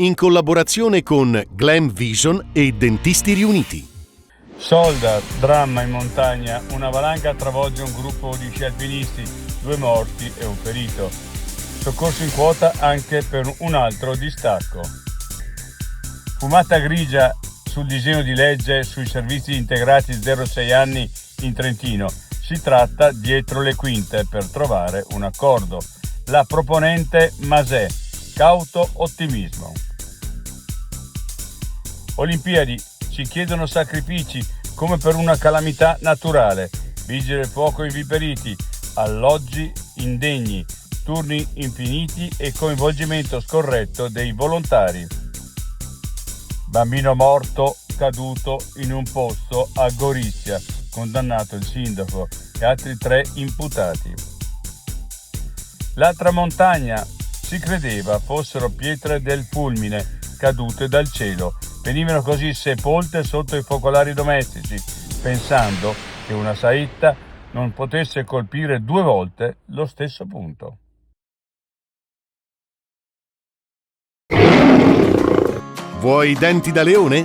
in collaborazione con Glam Vision e Dentisti Riuniti. Solda, dramma in montagna, una valanga travolge un gruppo di sci alpinisti, 2 morti e un ferito. Soccorso in quota anche per un altro distacco. Fumata grigia sul disegno di legge sui servizi integrati 0-6 anni in Trentino. Si tratta dietro le quinte per trovare un accordo. La proponente Masè, cauto ottimismo. Olimpiadi, ci chiedono sacrifici come per una calamità naturale. Vigili del fuoco inviperiti, alloggi indegni, turni infiniti e coinvolgimento scorretto dei volontari. Bambino morto caduto in un pozzo a Gorizia, condannato il sindaco e altri 3 imputati. La tramontagna, si credeva fossero pietre del fulmine cadute dal cielo, venivano così sepolte sotto i focolari domestici, pensando che una saetta non potesse colpire 2 volte lo stesso punto. Vuoi denti da leone?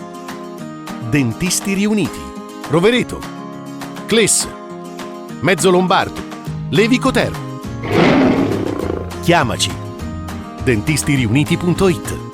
Dentisti Riuniti, Rovereto, Cles, Mezzo Lombardo, Levico Terme. Chiamaci. dentistiriuniti.it